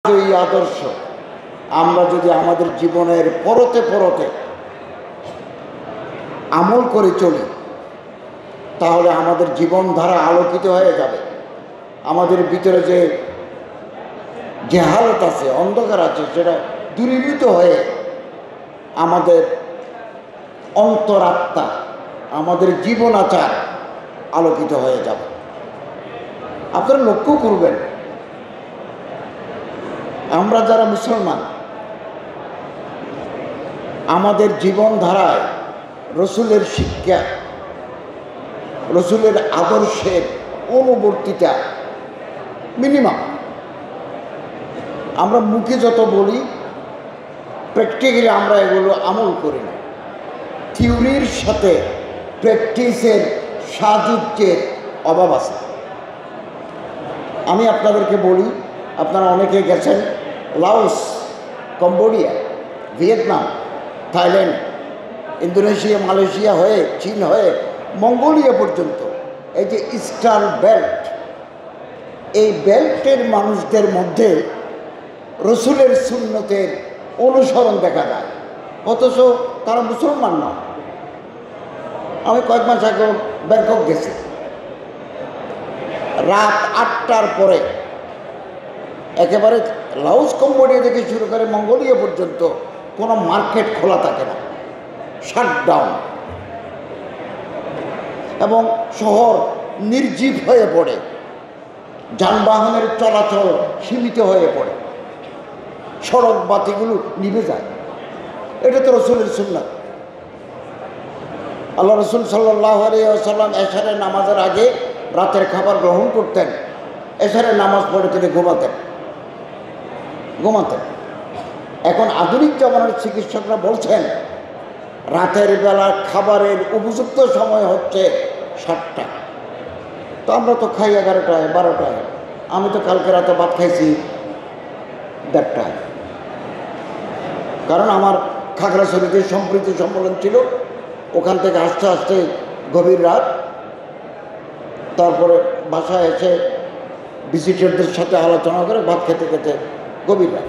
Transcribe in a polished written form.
এই আদর্শ আমরা যদি আমাদের জীবনের পরতে পরতে আমল করে চলি তাহলে আমাদের জীবনধারা আলোকিত হয়ে যাবে। আমাদের ভিতরে যে জেহালত আছে, অন্ধকার আছে, সেটা দূরীভূত হয়ে আমাদের অন্তরাত্মা, আমাদের জীবনাচার আলোকিত হয়ে যাবে। আপনারা লক্ষ্য করবেন, আমরা যারা মুসলমান আমাদের জীবনধারায় রসুলের শিক্ষা, রসুলের আদর্শের অনুবর্তিতা মিনিমাম। আমরা মুখে যত বলি, প্র্যাকটিক্যালি আমরা এগুলো আমল করি না। থিওরির সাথে প্র্যাকটিসের সাযুজ্যের অভাব আছে। আমি আপনাদেরকে বলি, আপনারা অনেকে গেছেন Laos, Cambodia, Vietnam, Thailand, Indonesia, Malaysia হয়ে চীন হয়ে মঙ্গোলিয়া পর্যন্ত। এই যে ইস্টার্ন বেল্ট, এই বেল্টের মানুষদের মধ্যে রসুলের সুন্নতের অনুসরণ দেখা যায়, অথচ তারা মুসলমান না। আমি কয়েক মাস আগে ব্যাংকক গেছি। রাত 8টার পরে একেবারে লাওস, কম্বোডিয়া থেকে শুরু করে মঙ্গোলিয়া পর্যন্ত কোনো মার্কেট খোলা থাকে না, শাটডাউন, এবং শহর নির্জীব হয়ে পড়ে, যানবাহনের চলাচল সীমিত হয়ে পড়ে, সড়ক বাতিগুলো নিভে যায়। এটা তো রসুলের সুন্নাত। আল্লাহ রসুল সাল্লাল্লাহু আলাইহি ওয়াসাল্লাম এশারের নামাজের আগে রাতের খাবার গ্রহণ করতেন, এশারের নামাজ পড়ে তিনি ঘুমাতেন। এখন আধুনিক জমানার চিকিৎসকরা বলছেন রাতের বেলা খাবারের উপযুক্ত সময় হচ্ছে 7টা। তো আমরা তো খাই 11টায়, 12টায়। আমি তো কালকে রাতে ভাত খাইছি 1:30টায়, কারণ আমার খাগড়াছড়িতে সম্প্রীতি সম্মেলন ছিল। ওখান থেকে আস্তে আস্তে গভীর রাত, তারপরে বাসায় এসে ভিজিটরদের সাথে আলোচনা করে ভাত খেতে খেতে গভীর রাত।